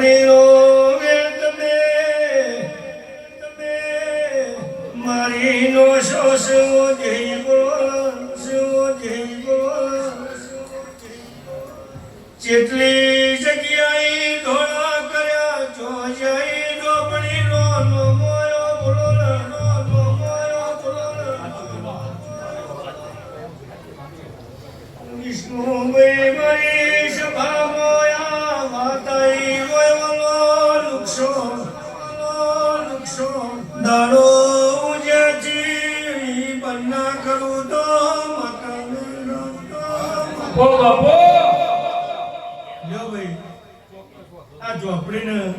ઝોપડીનો વેળ તમે મારી નો શોષવો જઈવો જેટલી જગ્યાએ ધોળા કર્યા જો જઈ ઝોપડીનો નો મોયો બોલો વિષ્ણુભાઈ મારી સભા મોયા માતાઈ વયવલો લુક્ષો દાડો ઉજ્યાજી બન્ના કરું તો ઓ બાપો લ્યો ભાઈ આ ઝોપડીને